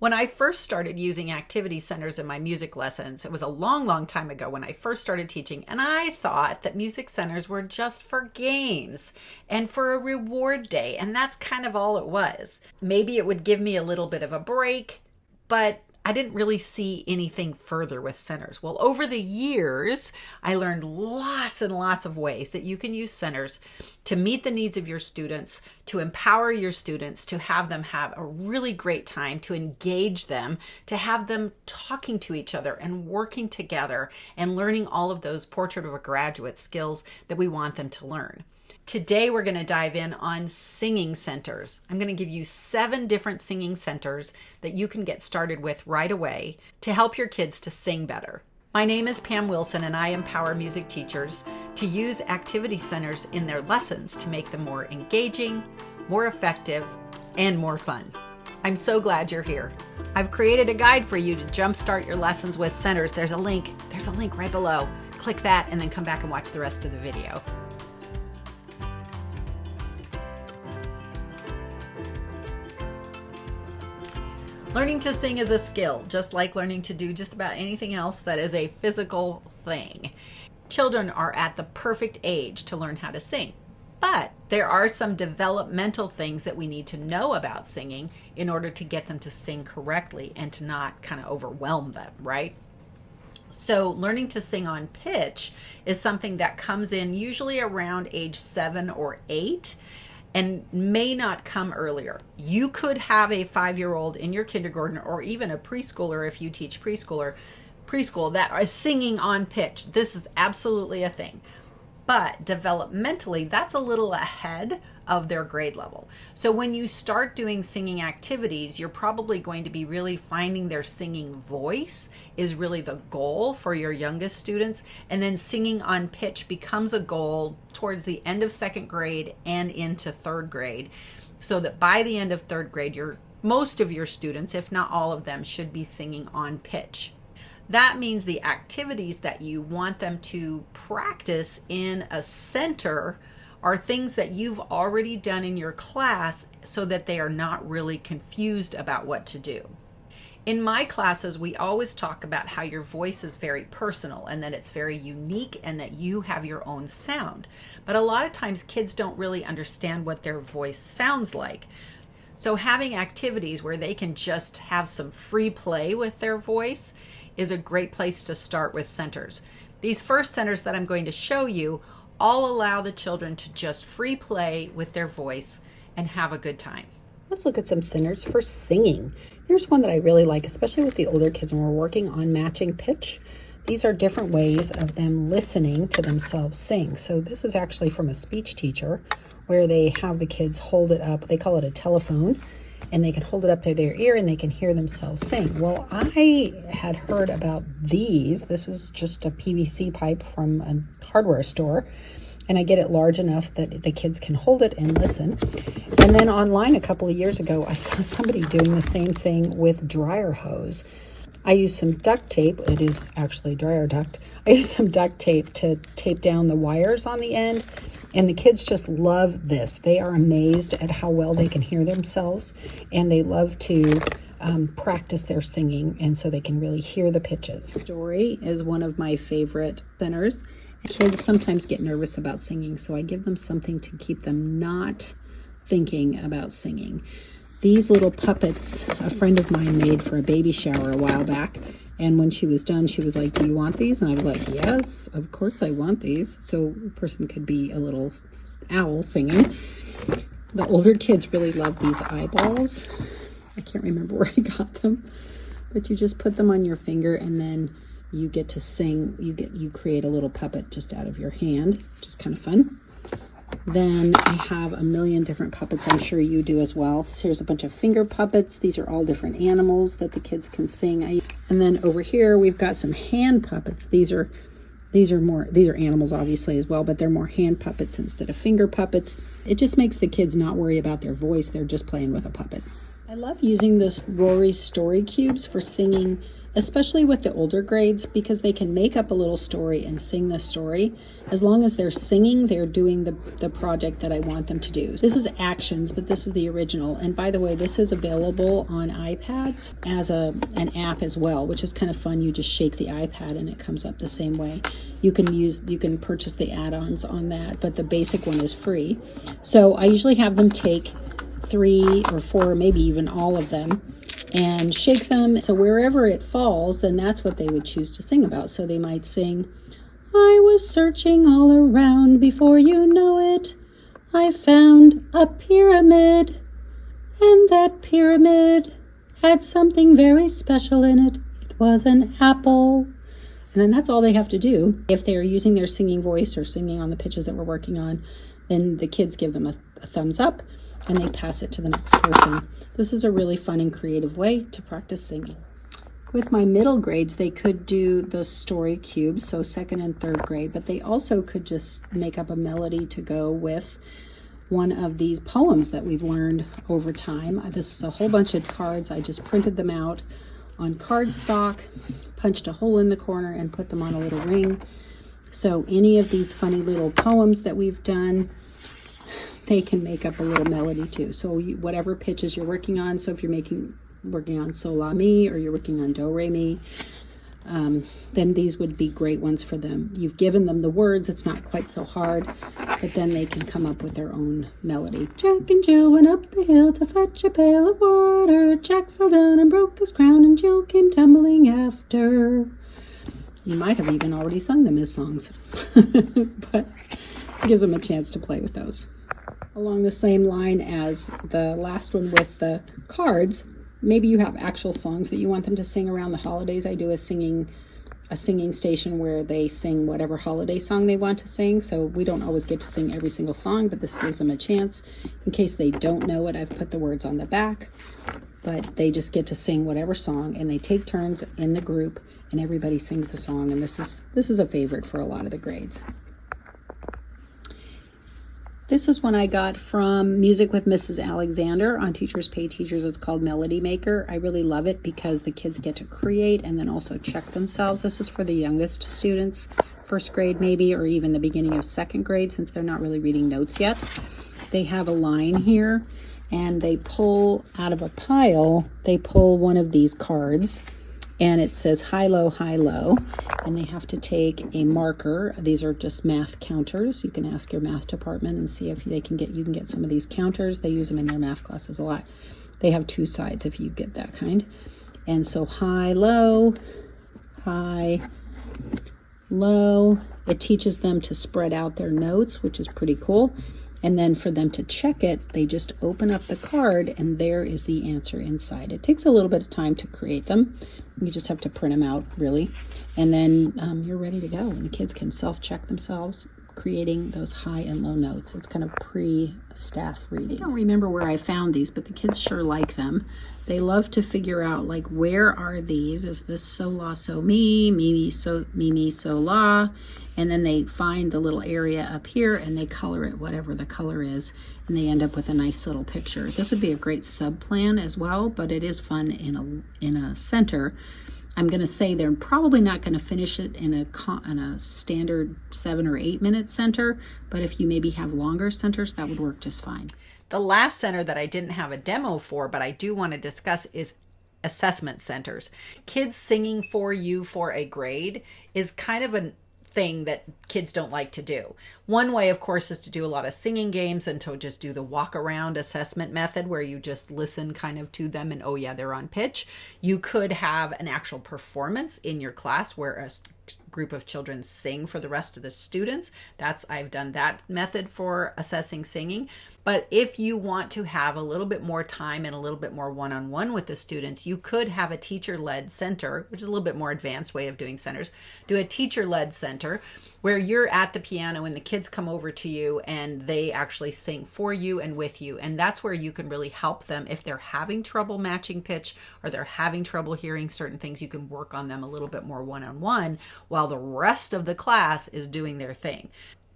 When I first started using activity centers in my music lessons, it was a long, long time ago when I first started teaching, and I thought that music centers were just for games and for a reward day, and that's kind of all it was. Maybe it would give me a little bit of a break, but I didn't really see anything further with centers. Well, over the years, I learned lots and lots of ways that you can use centers to meet the needs of your students, to empower your students, to have them have a really great time, to engage them, to have them talking to each other and working together and learning all of those portrait of a graduate skills that we want them to learn. Today, we're going to dive in on singing centers. I'm going to give you 7 different singing centers that you can get started with right away to help your kids to sing better. My name is Pam Wilson, and I empower music teachers to use activity centers in their lessons to make them more engaging, more effective, and more fun. I'm so glad you're here. I've created a guide for you to jumpstart your lessons with centers. There's a link right below. Click that and then come back and watch the rest of the video. Learning to sing is a skill, just like learning to do just about anything else that is a physical thing. Children are at the perfect age to learn how to sing, but there are some developmental things that we need to know about singing in order to get them to sing correctly and to not kind of overwhelm them, right? So learning to sing on pitch is something that comes in usually around age 7 or 8. And may not come earlier. You could have a 5-year-old in your kindergarten or even a preschooler if you teach preschool that is singing on pitch. This is absolutely a thing. But developmentally, that's a little ahead of their grade level. So when you start doing singing activities, you're probably going to be really finding their singing voice is really the goal for your youngest students. And then singing on pitch becomes a goal towards the end of 2nd grade and into 3rd grade. So that by the end of 3rd grade, most of your students, if not all of them, should be singing on pitch. That means the activities that you want them to practice in a center are things that you've already done in your class so that they are not really confused about what to do. In my classes, we always talk about how your voice is very personal and that it's very unique and that you have your own sound. But a lot of times kids don't really understand what their voice sounds like. So having activities where they can just have some free play with their voice is a great place to start with centers. These first centers that I'm going to show you all allow the children to just free play with their voice and have a good time. Let's look at some centers for singing. Here's one that I really like, especially with the older kids when we're working on matching pitch. These are different ways of them listening to themselves sing. So this is actually from a speech teacher where they have the kids hold it up. They call it a telephone. And they can hold it up to their ear and they can hear themselves sing. Well, I had heard about these. This is just a PVC pipe from a hardware store. And I get it large enough that the kids can hold it and listen. And then online a couple of years ago, I saw somebody doing the same thing with dryer hose. I used some duct tape. It is actually dryer duct. I used some duct tape to tape down the wires on the end. And the kids just love this. They are amazed at how well they can hear themselves. And they love to practice their singing. And so they can really hear the pitches. Story is one of my favorite centers. Kids sometimes get nervous about singing. So I give them something to keep them not thinking about singing. These little puppets, a friend of mine made for a baby shower a while back. And when she was done, she was like, "Do you want these?" And I was like, "Yes, of course I want these." So a person could be a little owl singing. The older kids really love these eyeballs. I can't remember where I got them. But you just put them on your finger and then you get to sing. You create a little puppet just out of your hand, which is kind of fun. Then I have a million different puppets. I'm sure you do as well. So here's a bunch of finger puppets. These are all different animals that the kids can sing. And then over here we've got some hand puppets. These are animals obviously as well, but they're more hand puppets instead of finger puppets. It just makes the kids not worry about their voice. They're just playing with a puppet. I love using this Rory's Story Cubes for singing especially with the older grades, because they can make up a little story and sing the story. As long as they're singing, they're doing the project that I want them to do. This is Actions, but this is the original. And by the way, this is available on iPads as an app as well, which is kind of fun. You just shake the iPad and it comes up the same way. You can purchase the add-ons on that, but the basic one is free. So I usually have them take 3 or 4, maybe even all of them, and shake them. So wherever it falls, then that's what they would choose to sing about. So they might sing, I was searching all around, before you know it, I found a pyramid, and that pyramid had something very special in it. It was an apple. And then that's all they have to do. If they're using their singing voice or singing on the pitches that we're working on, then the kids give them a thumbs up and they pass it to the next person. This is a really fun and creative way to practice singing. With my middle grades, they could do the story cubes, so 2nd and 3rd grade, but they also could just make up a melody to go with one of these poems that we've learned over time. This is a whole bunch of cards. I just printed them out on cardstock, punched a hole in the corner, and put them on a little ring. So any of these funny little poems that we've done, they can make up a little melody too. So whatever pitches you're working on, so if you're working on sol la mi, or you're working on do re mi, then these would be great ones for them. You've given them the words, it's not quite so hard, but then they can come up with their own melody. Jack and Jill went up the hill to fetch a pail of water. Jack fell down and broke his crown, and Jill came tumbling after. You might have even already sung them as songs, but it gives them a chance to play with those. Along the same line as the last one with the cards, maybe you have actual songs that you want them to sing around the holidays. I do a singing station where they sing whatever holiday song they want to sing. So we don't always get to sing every single song, but this gives them a chance. In case they don't know it, I've put the words on the back, but they just get to sing whatever song, and they take turns in the group and everybody sings the song. And this is a favorite for a lot of the grades. This is one I got from Music with Mrs. Alexander on Teachers Pay Teachers. It's called Melody Maker. I really love it because the kids get to create and then also check themselves. This is for the youngest students, 1st grade maybe, or even the beginning of 2nd grade, since they're not really reading notes yet. They have a line here, and they pull out of a pile, they pull one of these cards, and it says high, low, and they have to take a marker. These are just math counters. You can ask your math department and see if you can get some of these counters. They use them in their math classes a lot. They have 2 sides if you get that kind. And so high, low. It teaches them to spread out their notes, which is pretty cool. And then for them to check it, they just open up the card and there is the answer inside. It takes a little bit of time to create them. You just have to print them out, really. And then you're ready to go. And the kids can self-check themselves, creating those high and low notes. It's kind of pre-staff reading. I don't remember where I found these, but the kids sure like them. They love to figure out, like, where are these? Is this so, la, so, mi, mi, so, la? And then they find the little area up here and they color it, whatever the color is, and they end up with a nice little picture. This would be a great sub-plan as well, but it is fun in a center. I'm going to say they're probably not going to finish it in a standard 7 or 8 minute center, but if you maybe have longer centers, that would work just fine. The last center that I didn't have a demo for, but I do want to discuss, is assessment centers. Kids singing for you for a grade is kind of a thing that kids don't like to do. One way, of course, is to do a lot of singing games and to just do the walk around assessment method where you just listen kind of to them and, oh yeah, they're on pitch. You could have an actual performance in your class where a group of children sing for the rest of the students. I've done that method for assessing singing. But if you want to have a little bit more time and a little bit more one-on-one with the students, you could have a teacher-led center, which is a little bit more advanced way of doing centers. Do a teacher-led center where you're at the piano and the kids come over to you and they actually sing for you and with you. And that's where you can really help them. If they're having trouble matching pitch or they're having trouble hearing certain things, you can work on them a little bit more one-on-one while the rest of the class is doing their thing.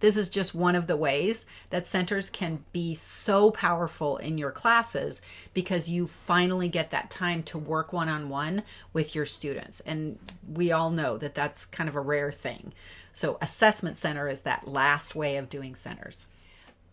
This is just one of the ways that centers can be so powerful in your classes, because you finally get that time to work one-on-one with your students. And we all know that that's kind of a rare thing. So assessment center is that last way of doing centers.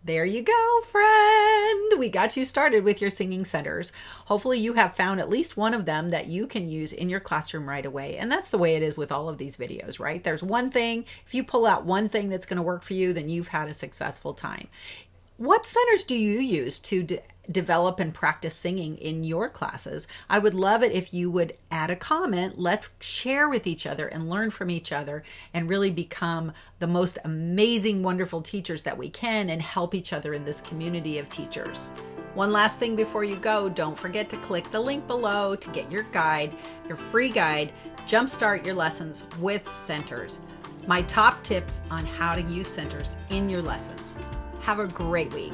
There you go, friend. We got you started with your singing centers. Hopefully you have found at least one of them that you can use in your classroom right away. And that's the way it is with all of these videos, right? There's one thing. If you pull out one thing that's going to work for you, then you've had a successful time. What centers do you use to develop and practice singing in your classes? I would love it if you would add a comment. Let's share with each other and learn from each other and really become the most amazing, wonderful teachers that we can and help each other in this community of teachers. One last thing before you go, don't forget to click the link below to get your guide, your free guide, Jumpstart Your Lessons with Centers. My top tips on how to use centers in your lessons. Have a great week.